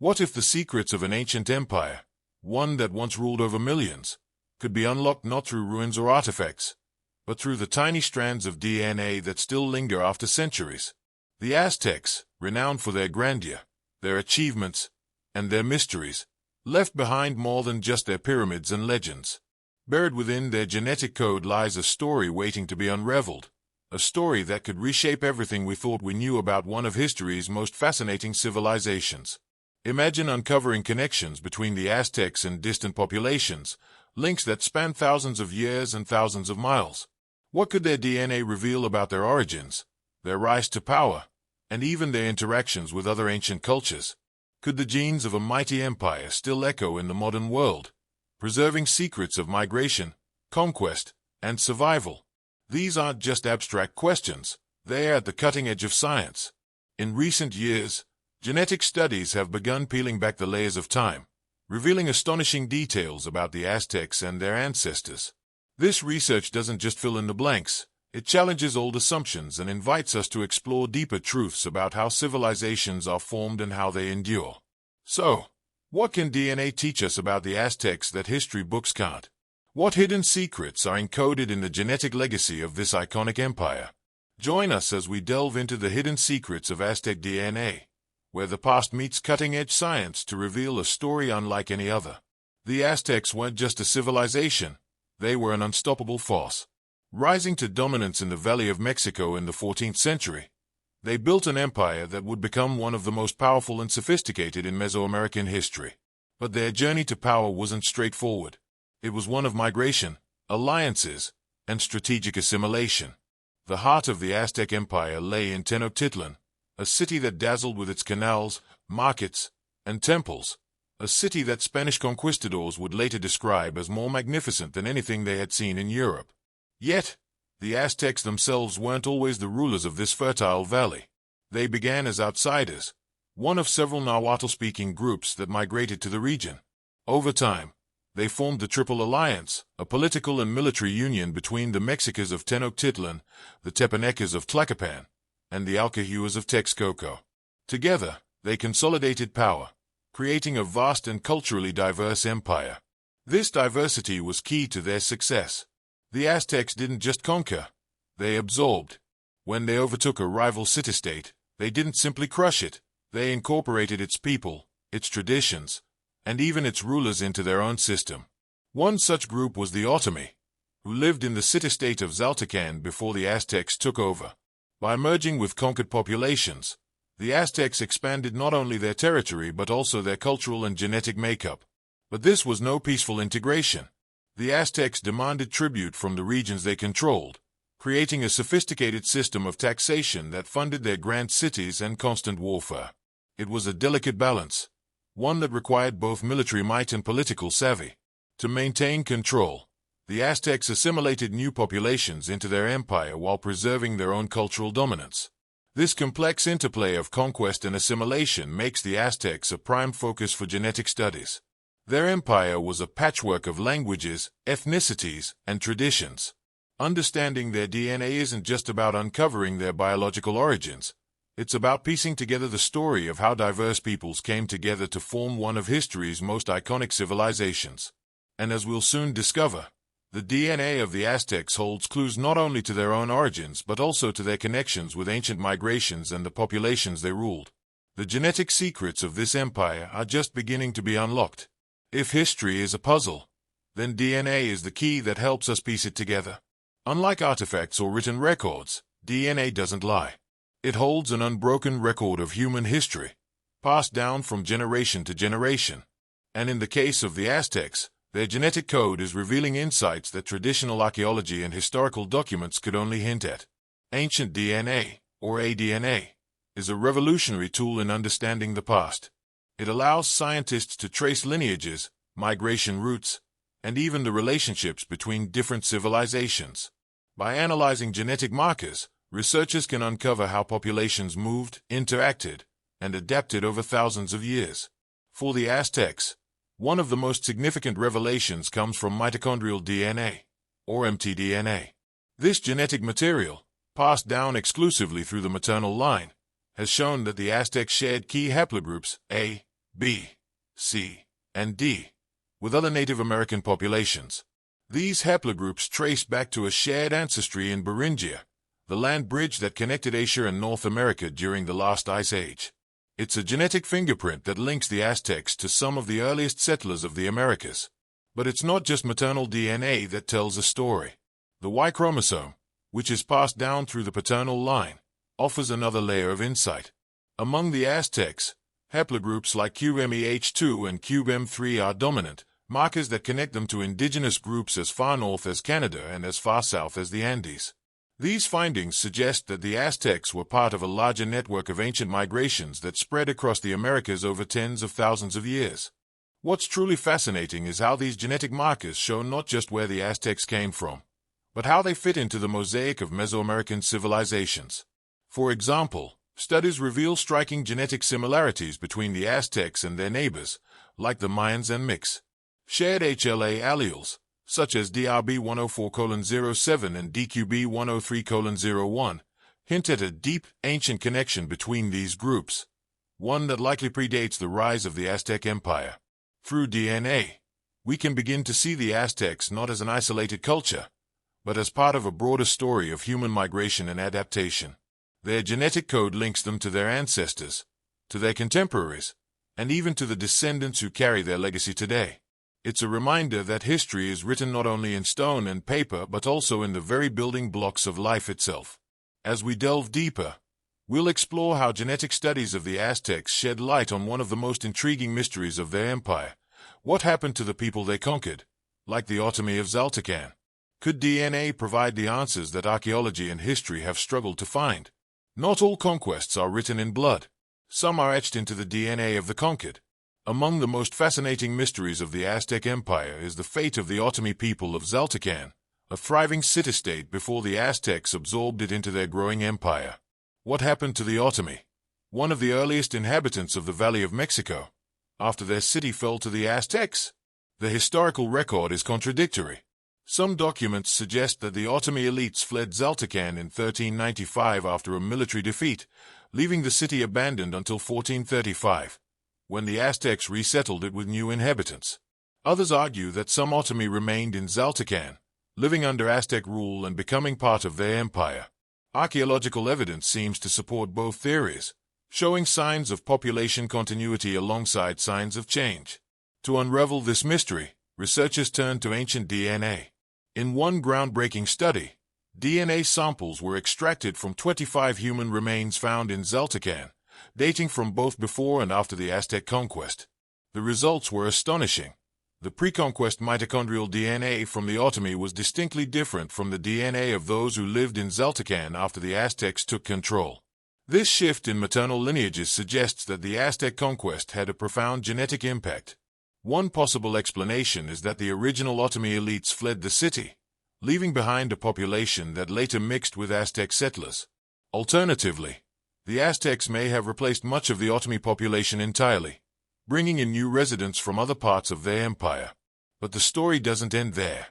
What if the secrets of an ancient empire, one that once ruled over millions, could be unlocked not through ruins or artifacts, but through the tiny strands of DNA that still linger after centuries? The Aztecs, renowned for their grandeur, their achievements, and their mysteries, left behind more than just their pyramids and legends. Buried within their genetic code lies a story waiting to be unraveled, a story that could reshape everything we thought we knew about one of history's most fascinating civilizations. Imagine uncovering connections between the Aztecs and distant populations, links that span thousands of years and thousands of miles. What could their DNA reveal about their origins, their rise to power, and even their interactions with other ancient cultures? Could the genes of a mighty empire still echo in the modern world, preserving secrets of migration, conquest, and survival? These aren't just abstract questions, they are at the cutting edge of science. In recent years, genetic studies have begun peeling back the layers of time, revealing astonishing details about the Aztecs and their ancestors. This research doesn't just fill in the blanks, it challenges old assumptions and invites us to explore deeper truths about how civilizations are formed and how they endure. So, what can DNA teach us about the Aztecs that history books can't? What hidden secrets are encoded in the genetic legacy of this iconic empire? Join us as we delve into the hidden secrets of Aztec DNA, where the past meets cutting-edge science to reveal a story unlike any other. The Aztecs weren't just a civilization, they were an unstoppable force. Rising to dominance in the Valley of Mexico in the 14th century, they built an empire that would become one of the most powerful and sophisticated in Mesoamerican history. But their journey to power wasn't straightforward. It was one of migration, alliances, and strategic assimilation. The heart of the Aztec Empire lay in Tenochtitlan, a city that dazzled with its canals, markets, and temples, a city that Spanish conquistadors would later describe as more magnificent than anything they had seen in Europe. Yet, the Aztecs themselves weren't always the rulers of this fertile valley. They began as outsiders, one of several Nahuatl-speaking groups that migrated to the region. Over time, they formed the Triple Alliance, a political and military union between the Mexicas of Tenochtitlan, the Tepanecas of Tlacopan, and the Alcahuas of Texcoco. Together, they consolidated power, creating a vast and culturally diverse empire. This diversity was key to their success. The Aztecs didn't just conquer, they absorbed. When they overtook a rival city-state, they didn't simply crush it, they incorporated its people, its traditions, and even its rulers into their own system. One such group was the Otomi, who lived in the city-state of Xaltecan before the Aztecs took over. By merging with conquered populations, the Aztecs expanded not only their territory but also their cultural and genetic makeup. But this was no peaceful integration. The Aztecs demanded tribute from the regions they controlled, creating a sophisticated system of taxation that funded their grand cities and constant warfare. It was a delicate balance, one that required both military might and political savvy. To maintain control, the Aztecs assimilated new populations into their empire while preserving their own cultural dominance. This complex interplay of conquest and assimilation makes the Aztecs a prime focus for genetic studies. Their empire was a patchwork of languages, ethnicities, and traditions. Understanding their DNA isn't just about uncovering their biological origins. It's about piecing together the story of how diverse peoples came together to form one of history's most iconic civilizations. And as we'll soon discover, the DNA of the Aztecs holds clues not only to their own origins but also to their connections with ancient migrations and the populations they ruled. The genetic secrets of this empire are just beginning to be unlocked. If history is a puzzle, then DNA is the key that helps us piece it together. Unlike artifacts or written records, DNA doesn't lie. It holds an unbroken record of human history, passed down from generation to generation. And in the case of the Aztecs, their genetic code is revealing insights that traditional archaeology and historical documents could only hint at. Ancient DNA, or ADNA, is a revolutionary tool in understanding the past. It allows scientists to trace lineages, migration routes, and even the relationships between different civilizations. By analyzing genetic markers, researchers can uncover how populations moved, interacted, and adapted over thousands of years. For the Aztecs, one of the most significant revelations comes from mitochondrial DNA, or mtDNA. This genetic material, passed down exclusively through the maternal line, has shown that the Aztecs shared key haplogroups A, B, C, and D, with other Native American populations. These haplogroups trace back to a shared ancestry in Beringia, the land bridge that connected Asia and North America during the last ice age. It's a genetic fingerprint that links the Aztecs to some of the earliest settlers of the Americas. But it's not just maternal DNA that tells a story. The Y chromosome, which is passed down through the paternal line, offers another layer of insight. Among the Aztecs, haplogroups like QMEH2 and QBEM3 are dominant, markers that connect them to indigenous groups as far north as Canada and as far south as the Andes. These findings suggest that the Aztecs were part of a larger network of ancient migrations that spread across the Americas over tens of thousands of years. What's truly fascinating is how these genetic markers show not just where the Aztecs came from, but how they fit into the mosaic of Mesoamerican civilizations. For example, studies reveal striking genetic similarities between the Aztecs and their neighbors, like the Mayans and Mix. Shared HLA alleles, such as DRB104:07 and DQB103:01, hint at a deep, ancient connection between these groups, one that likely predates the rise of the Aztec Empire. Through DNA, we can begin to see the Aztecs not as an isolated culture, but as part of a broader story of human migration and adaptation. Their genetic code links them to their ancestors, to their contemporaries, and even to the descendants who carry their legacy today. It's a reminder that history is written not only in stone and paper but also in the very building blocks of life itself. As we delve deeper, we'll explore how genetic studies of the Aztecs shed light on one of the most intriguing mysteries of their empire. What happened to the people they conquered, like the Otomi of Xaltacan? Could DNA provide the answers that archaeology and history have struggled to find? Not all conquests are written in blood. Some are etched into the DNA of the conquered. Among the most fascinating mysteries of the Aztec Empire is the fate of the Otomi people of Xaltacan, a thriving city-state before the Aztecs absorbed it into their growing empire. What happened to the Otomi, one of the earliest inhabitants of the Valley of Mexico, after their city fell to the Aztecs? The historical record is contradictory. Some documents suggest that the Otomi elites fled Xaltacan in 1395 after a military defeat, leaving the city abandoned until 1435. When the Aztecs resettled it with new inhabitants. Others argue that some Otomi remained in Xaltacan, living under Aztec rule and becoming part of their empire. Archaeological evidence seems to support both theories, showing signs of population continuity alongside signs of change. To unravel this mystery, researchers turned to ancient DNA. In one groundbreaking study, DNA samples were extracted from 25 human remains found in Xaltacan, dating from both before and after the Aztec conquest. The results were astonishing. The pre-conquest mitochondrial DNA from the Otomi was distinctly different from the DNA of those who lived in Xaltacan after the Aztecs took control. This shift in maternal lineages suggests that the Aztec conquest had a profound genetic impact. One possible explanation is that the original Otomi elites fled the city, leaving behind a population that later mixed with Aztec settlers. Alternatively, the Aztecs may have replaced much of the Otomi population entirely, bringing in new residents from other parts of their empire. But the story doesn't end there.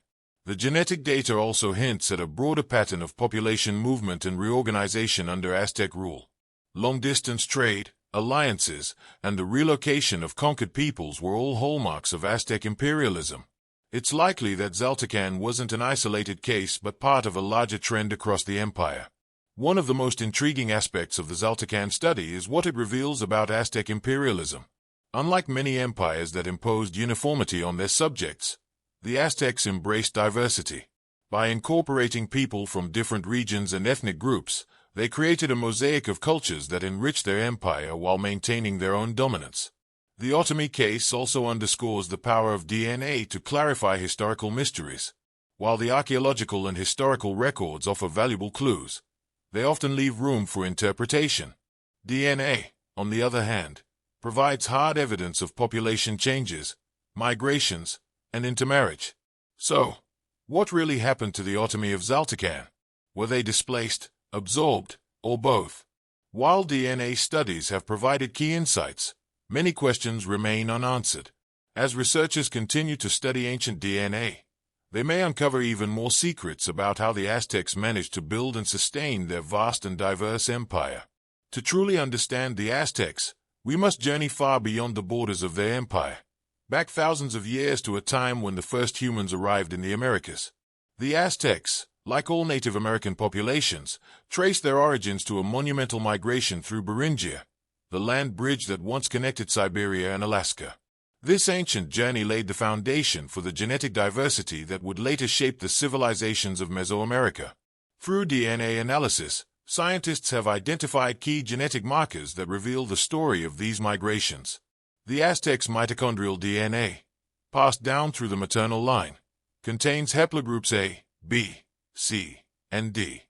The genetic data also hints at a broader pattern of population movement and reorganization under Aztec rule. Long-distance trade, alliances, and the relocation of conquered peoples were all hallmarks of Aztec imperialism. It's likely that Xaltacan wasn't an isolated case but part of a larger trend across the empire. One of the most intriguing aspects of the Xaltacan study is what it reveals about Aztec imperialism. Unlike many empires that imposed uniformity on their subjects, the Aztecs embraced diversity. By incorporating people from different regions and ethnic groups, they created a mosaic of cultures that enriched their empire while maintaining their own dominance. The Otomi case also underscores the power of DNA to clarify historical mysteries. While the archaeological and historical records offer valuable clues, they often leave room for interpretation. DNA, on the other hand, provides hard evidence of population changes, migrations, and intermarriage. So, what really happened to the Otomi of Xaltacan? Were they displaced, absorbed, or both? While DNA studies have provided key insights, many questions remain unanswered. As researchers continue to study ancient DNA, they may uncover even more secrets about how the Aztecs managed to build and sustain their vast and diverse empire. To truly understand the Aztecs, We must journey far beyond the borders of their empire, back thousands of years to a time when the first humans arrived in the Americas. The Aztecs, like all Native American populations, trace their origins to a monumental migration through Beringia, the land bridge that once connected Siberia and Alaska. This ancient journey laid the foundation for the genetic diversity that would later shape the civilizations of Mesoamerica. Through DNA analysis, scientists have identified key genetic markers that reveal the story of these migrations. The Aztecs' mitochondrial DNA, passed down through the maternal line, contains haplogroups A, B, C, and D.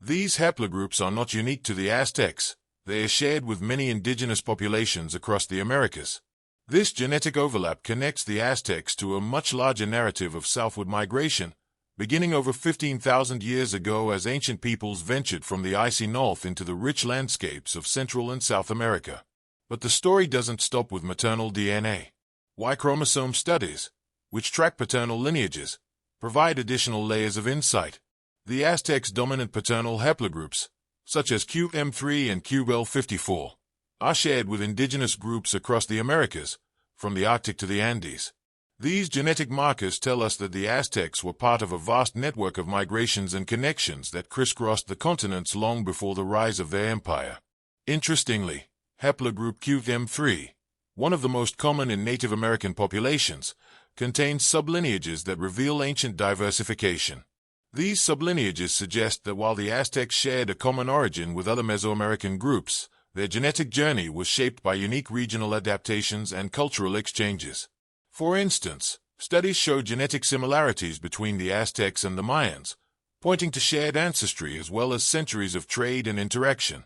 These haplogroups are not unique to the Aztecs. They are shared with many indigenous populations across the Americas. This genetic overlap connects the Aztecs to a much larger narrative of southward migration, beginning over 15,000 years ago as ancient peoples ventured from the icy north into the rich landscapes of Central and South America. But the story doesn't stop with maternal DNA. Y chromosome studies, which track paternal lineages, provide additional layers of insight. The Aztecs' dominant paternal haplogroups, such as QM3 and QL54, are shared with indigenous groups across the Americas, from the Arctic to the Andes. These genetic markers tell us that the Aztecs were part of a vast network of migrations and connections that crisscrossed the continents long before the rise of their empire. Interestingly, haplogroup QM3, one of the most common in Native American populations, contains sublineages that reveal ancient diversification. These sublineages suggest that while the Aztecs shared a common origin with other Mesoamerican groups, their genetic journey was shaped by unique regional adaptations and cultural exchanges. For instance, studies show genetic similarities between the Aztecs and the Mayans, pointing to shared ancestry as well as centuries of trade and interaction.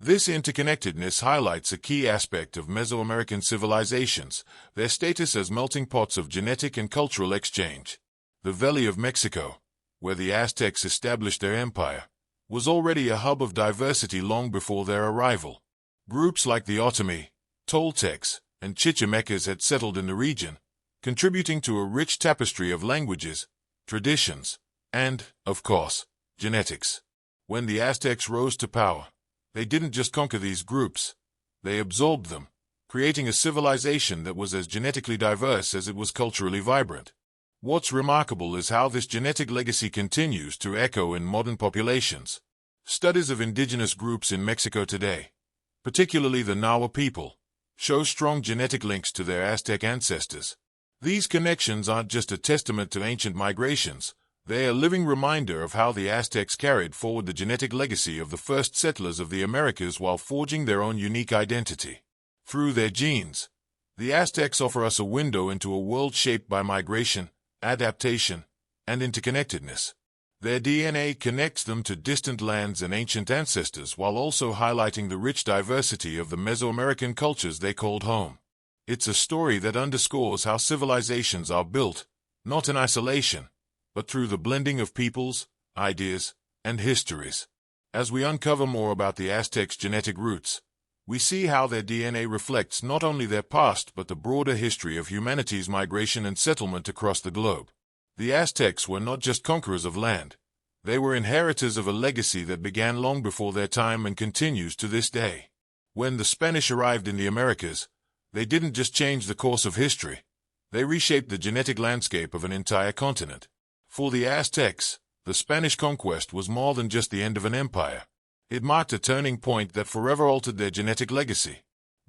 This interconnectedness highlights a key aspect of Mesoamerican civilizations, their status as melting pots of genetic and cultural exchange. The Valley of Mexico, where the Aztecs established their empire, was already a hub of diversity long before their arrival. Groups like the Otomi, Toltecs, and Chichimecas had settled in the region, contributing to a rich tapestry of languages, traditions, and, of course, genetics. When the Aztecs rose to power, they didn't just conquer these groups, they absorbed them, creating a civilization that was as genetically diverse as it was culturally vibrant. What's remarkable is how this genetic legacy continues to echo in modern populations. Studies of indigenous groups in Mexico today, particularly the Nahua people, show strong genetic links to their Aztec ancestors. These connections aren't just a testament to ancient migrations, they are a living reminder of how the Aztecs carried forward the genetic legacy of the first settlers of the Americas while forging their own unique identity. Through their genes, the Aztecs offer us a window into a world shaped by migration, adaptation, and interconnectedness. Their DNA connects them to distant lands and ancient ancestors while also highlighting the rich diversity of the Mesoamerican cultures they called home. It's a story that underscores how civilizations are built, not in isolation, but through the blending of peoples, ideas, and histories. As we uncover more about the Aztecs' genetic roots, we see how their DNA reflects not only their past but the broader history of humanity's migration and settlement across the globe. The Aztecs were not just conquerors of land. They were inheritors of a legacy that began long before their time and continues to this day. When the Spanish arrived in the Americas, they didn't just change the course of history. They reshaped the genetic landscape of an entire continent. For the Aztecs, the Spanish conquest was more than just the end of an empire. It marked a turning point that forever altered their genetic legacy.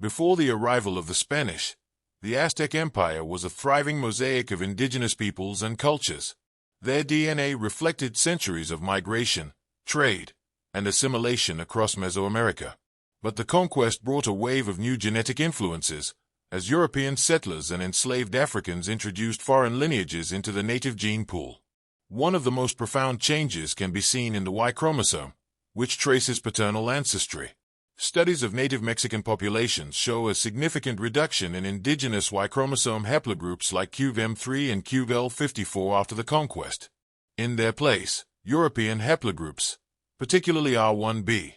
Before the arrival of the Spanish, the Aztec Empire was a thriving mosaic of indigenous peoples and cultures. Their DNA reflected centuries of migration, trade, and assimilation across Mesoamerica. But the conquest brought a wave of new genetic influences, as European settlers and enslaved Africans introduced foreign lineages into the native gene pool. One of the most profound changes can be seen in the Y chromosome, which traces paternal ancestry. Studies of native Mexican populations show a significant reduction in indigenous Y chromosome haplogroups like QM3 and QL54 after the conquest. In their place, European haplogroups, particularly R1b,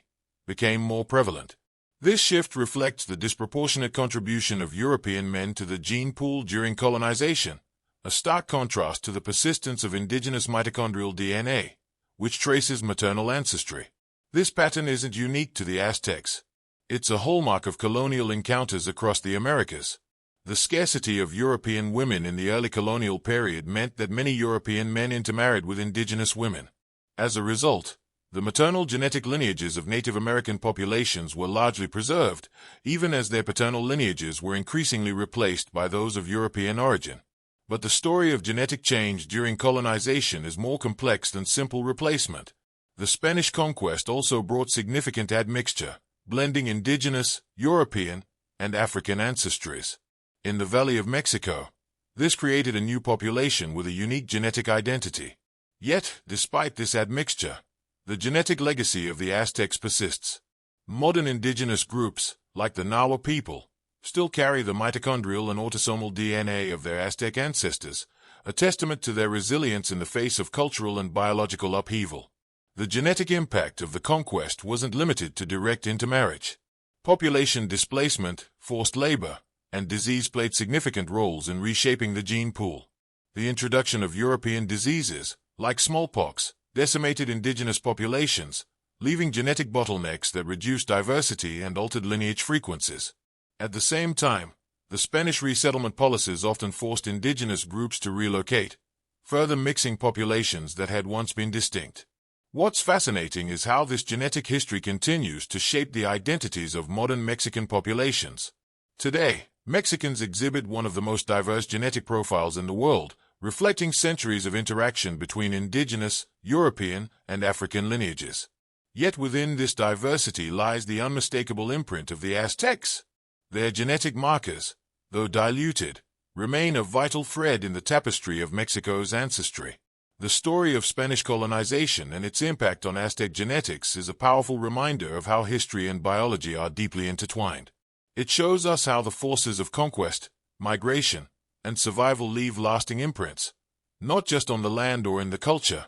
became more prevalent. This shift reflects the disproportionate contribution of European men to the gene pool during colonization, a stark contrast to the persistence of indigenous mitochondrial DNA, which traces maternal ancestry. This pattern isn't unique to the Aztecs. It's a hallmark of colonial encounters across the Americas. The scarcity of European women in the early colonial period meant that many European men intermarried with indigenous women. As a result, the maternal genetic lineages of Native American populations were largely preserved, even as their paternal lineages were increasingly replaced by those of European origin. But the story of genetic change during colonization is more complex than simple replacement. The Spanish conquest also brought significant admixture, blending indigenous, European, and African ancestries. In the Valley of Mexico, this created a new population with a unique genetic identity. Yet, despite this admixture, the genetic legacy of the Aztecs persists. Modern indigenous groups, like the Nahua people, still carry the mitochondrial and autosomal DNA of their Aztec ancestors, a testament to their resilience in the face of cultural and biological upheaval. The genetic impact of the conquest wasn't limited to direct intermarriage. Population displacement, forced labor, and disease played significant roles in reshaping the gene pool. The introduction of European diseases, like smallpox, decimated indigenous populations, leaving genetic bottlenecks that reduced diversity and altered lineage frequencies. At the same time, the Spanish resettlement policies often forced indigenous groups to relocate, further mixing populations that had once been distinct. What's fascinating is how this genetic history continues to shape the identities of modern Mexican populations. Today, Mexicans exhibit one of the most diverse genetic profiles in the world, reflecting centuries of interaction between indigenous, European, and African lineages. Yet within this diversity lies the unmistakable imprint of the Aztecs. Their genetic markers, though diluted, remain a vital thread in the tapestry of Mexico's ancestry. The story of Spanish colonization and its impact on Aztec genetics is a powerful reminder of how history and biology are deeply intertwined. It shows us how the forces of conquest, migration, and survival leave lasting imprints, not just on the land or in the culture,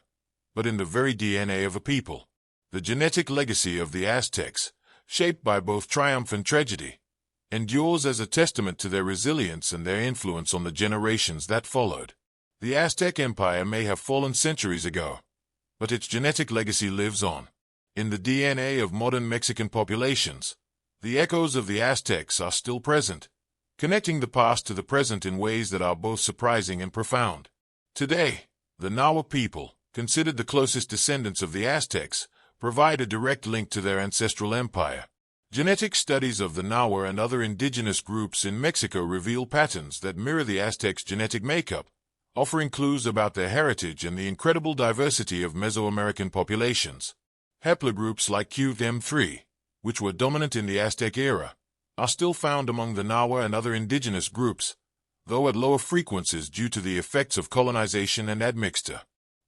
but in the very DNA of a people. The genetic legacy of the Aztecs, shaped by both triumph and tragedy, endures as a testament to their resilience and their influence on the generations that followed. The Aztec Empire may have fallen centuries ago, but its genetic legacy lives on. In the DNA of modern Mexican populations, the echoes of the Aztecs are still present, connecting the past to the present in ways that are both surprising and profound. Today, the Nahua people, considered the closest descendants of the Aztecs, provide a direct link to their ancestral empire. Genetic studies of the Nahua and other indigenous groups in Mexico reveal patterns that mirror the Aztecs' genetic makeup, offering clues about their heritage and the incredible diversity of Mesoamerican populations. Haplogroups like QM3, which were dominant in the Aztec era, are still found among the Nahua and other indigenous groups, though at lower frequencies due to the effects of colonization and admixture.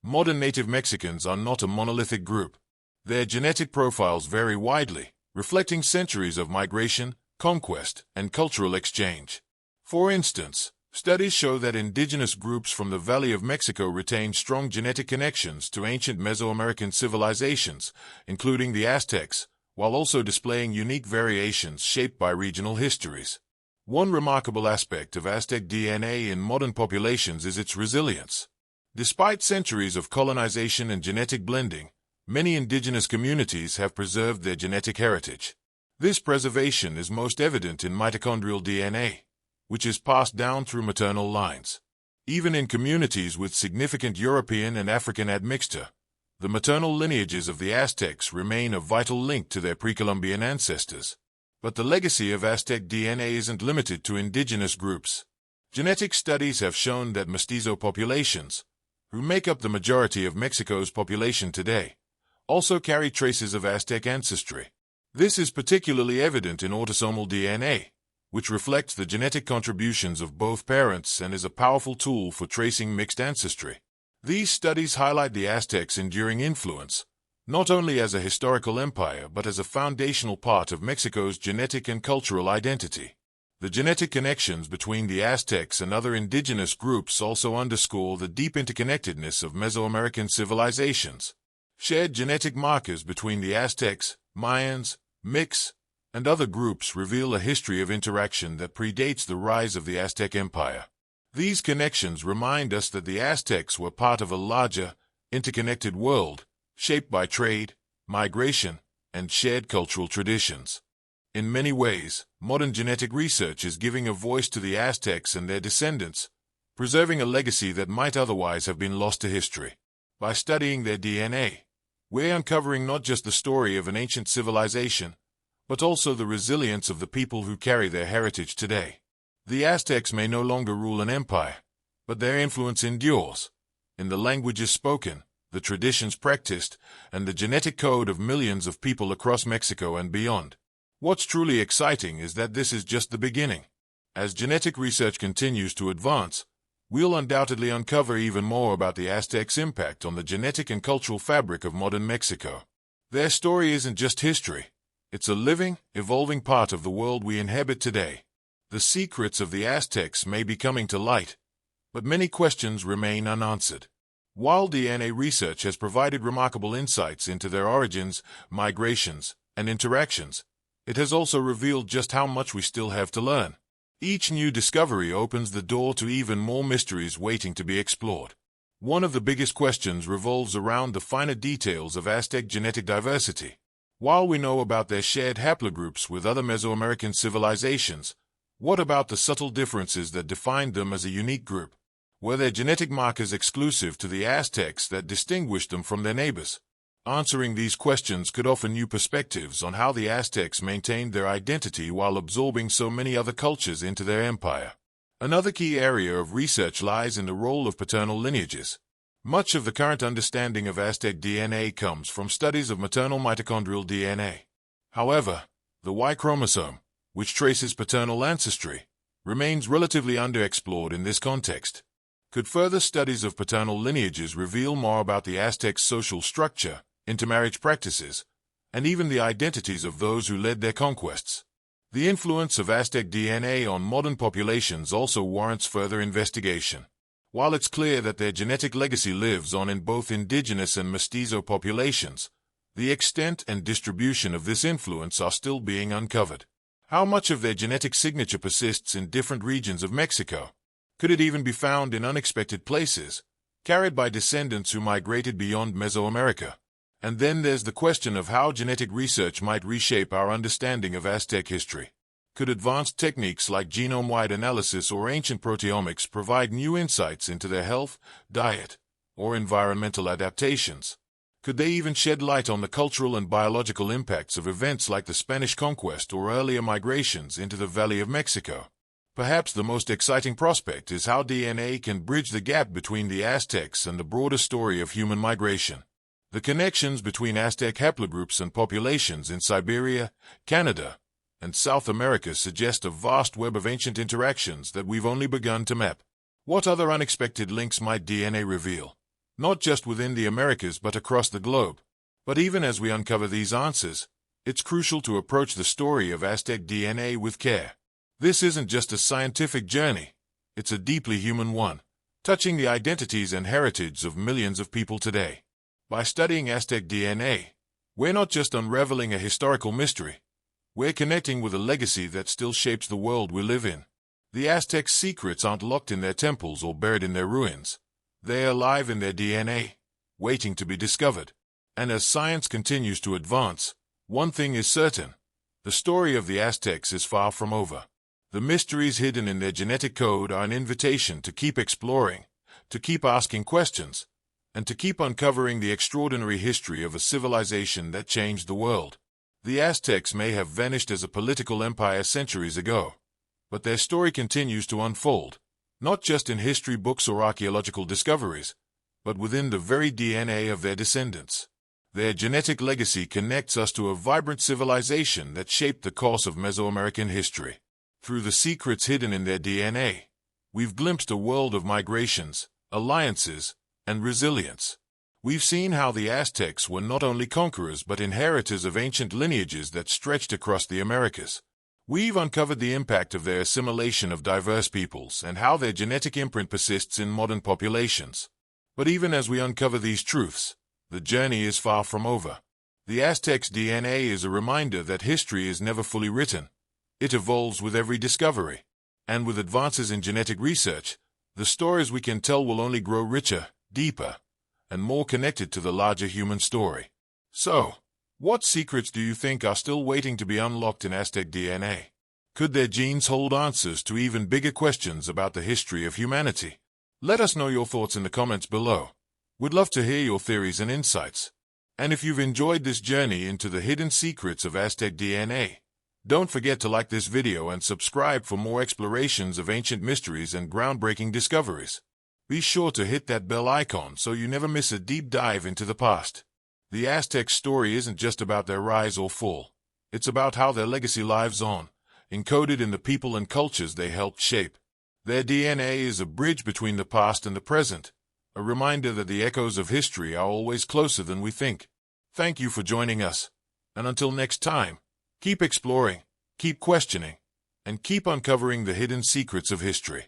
Modern native Mexicans are not a monolithic group. Their genetic profiles vary widely, reflecting centuries of migration, conquest, and cultural exchange. For instance, studies show that indigenous groups from the Valley of Mexico retain strong genetic connections to ancient Mesoamerican civilizations, including the Aztecs, while also displaying unique variations shaped by regional histories. One remarkable aspect of Aztec DNA in modern populations is its resilience. Despite centuries of colonization and genetic blending, many indigenous communities have preserved their genetic heritage. This preservation is most evident in mitochondrial DNA, which is passed down through maternal lines. Even in communities with significant European and African admixture, the maternal lineages of the Aztecs remain a vital link to their pre-Columbian ancestors. But the legacy of Aztec DNA isn't limited to indigenous groups. Genetic studies have shown that mestizo populations, who make up the majority of Mexico's population today, also carry traces of Aztec ancestry. This is particularly evident in autosomal DNA, which reflects the genetic contributions of both parents and is a powerful tool for tracing mixed ancestry. These studies highlight the Aztecs' enduring influence, not only as a historical empire but as a foundational part of Mexico's genetic and cultural identity. The genetic connections between the Aztecs and other indigenous groups also underscore the deep interconnectedness of Mesoamerican civilizations. Shared genetic markers between the Aztecs, Mayans, Mix, and other groups reveal a history of interaction that predates the rise of the Aztec Empire. These connections remind us that the Aztecs were part of a larger, interconnected world, shaped by trade, migration, and shared cultural traditions. In many ways, modern genetic research is giving a voice to the Aztecs and their descendants, preserving a legacy that might otherwise have been lost to history. By studying their DNA, we're uncovering not just the story of an ancient civilization, but also the resilience of the people who carry their heritage today. The Aztecs may no longer rule an empire, but their influence endures. In the languages spoken, the traditions practiced, and the genetic code of millions of people across Mexico and beyond. What's truly exciting is that this is just the beginning. As genetic research continues to advance, we'll undoubtedly uncover even more about the Aztecs' impact on the genetic and cultural fabric of modern Mexico. Their story isn't just history. It's a living, evolving part of the world we inhabit today. The secrets of the Aztecs may be coming to light, but many questions remain unanswered. While DNA research has provided remarkable insights into their origins, migrations, and interactions, it has also revealed just how much we still have to learn. Each new discovery opens the door to even more mysteries waiting to be explored. One of the biggest questions revolves around the finer details of Aztec genetic diversity. While we know about their shared haplogroups with other Mesoamerican civilizations, what about the subtle differences that defined them as a unique group? Were their genetic markers exclusive to the Aztecs that distinguished them from their neighbors? Answering these questions could offer new perspectives on how the Aztecs maintained their identity while absorbing so many other cultures into their empire. Another key area of research lies in the role of paternal lineages. Much of the current understanding of Aztec DNA comes from studies of maternal mitochondrial DNA. However, the Y chromosome, which traces paternal ancestry, remains relatively underexplored in this context. Could further studies of paternal lineages reveal more about the Aztecs' social structure, intermarriage practices, and even the identities of those who led their conquests? The influence of Aztec DNA on modern populations also warrants further investigation. While it's clear that their genetic legacy lives on in both indigenous and mestizo populations, the extent and distribution of this influence are still being uncovered. How much of their genetic signature persists in different regions of Mexico? Could it even be found in unexpected places, carried by descendants who migrated beyond Mesoamerica? And then there's the question of how genetic research might reshape our understanding of Aztec history. Could advanced techniques like genome-wide analysis or ancient proteomics provide new insights into their health, diet, or environmental adaptations? Could they even shed light on the cultural and biological impacts of events like the Spanish conquest or earlier migrations into the Valley of Mexico? Perhaps the most exciting prospect is how DNA can bridge the gap between the Aztecs and the broader story of human migration. The connections between Aztec haplogroups and populations in Siberia, Canada, and South America suggest a vast web of ancient interactions that we've only begun to map. What other unexpected links might DNA reveal? Not just within the Americas but across the globe. But even as we uncover these answers, it's crucial to approach the story of Aztec DNA with care. This isn't just a scientific journey, it's a deeply human one, touching the identities and heritage of millions of people today. By studying Aztec DNA, we're not just unraveling a historical mystery, we're connecting with a legacy that still shapes the world we live in. The Aztecs' secrets aren't locked in their temples or buried in their ruins. They're alive in their DNA, waiting to be discovered. And as science continues to advance, one thing is certain: the story of the Aztecs is far from over. The mysteries hidden in their genetic code are an invitation to keep exploring, to keep asking questions, and to keep uncovering the extraordinary history of a civilization that changed the world. The Aztecs may have vanished as a political empire centuries ago, but their story continues to unfold, not just in history books or archaeological discoveries, but within the very DNA of their descendants. Their genetic legacy connects us to a vibrant civilization that shaped the course of Mesoamerican history. Through the secrets hidden in their DNA, we've glimpsed a world of migrations, alliances, and resilience. We've seen how the Aztecs were not only conquerors but inheritors of ancient lineages that stretched across the Americas. We've uncovered the impact of their assimilation of diverse peoples and how their genetic imprint persists in modern populations. But even as we uncover these truths, the journey is far from over. The Aztecs' DNA is a reminder that history is never fully written. It evolves with every discovery. And with advances in genetic research, the stories we can tell will only grow richer, deeper, and more connected to the larger human story. So, What secrets do you think are still waiting to be unlocked in Aztec DNA? Could their genes hold answers to even bigger questions about the history of humanity? Let us know your thoughts in the comments below. We'd love to hear your theories and insights. And if you've enjoyed this journey into the hidden secrets of Aztec DNA, don't forget to like this video and subscribe for more explorations of ancient mysteries and groundbreaking discoveries. Be sure to hit that bell icon so you never miss a deep dive into the past. The Aztec story isn't just about their rise or fall. It's about how their legacy lives on, encoded in the people and cultures they helped shape. Their DNA is a bridge between the past and the present, a reminder that the echoes of history are always closer than we think. Thank you for joining us. And until next time, keep exploring, keep questioning, and keep uncovering the hidden secrets of history.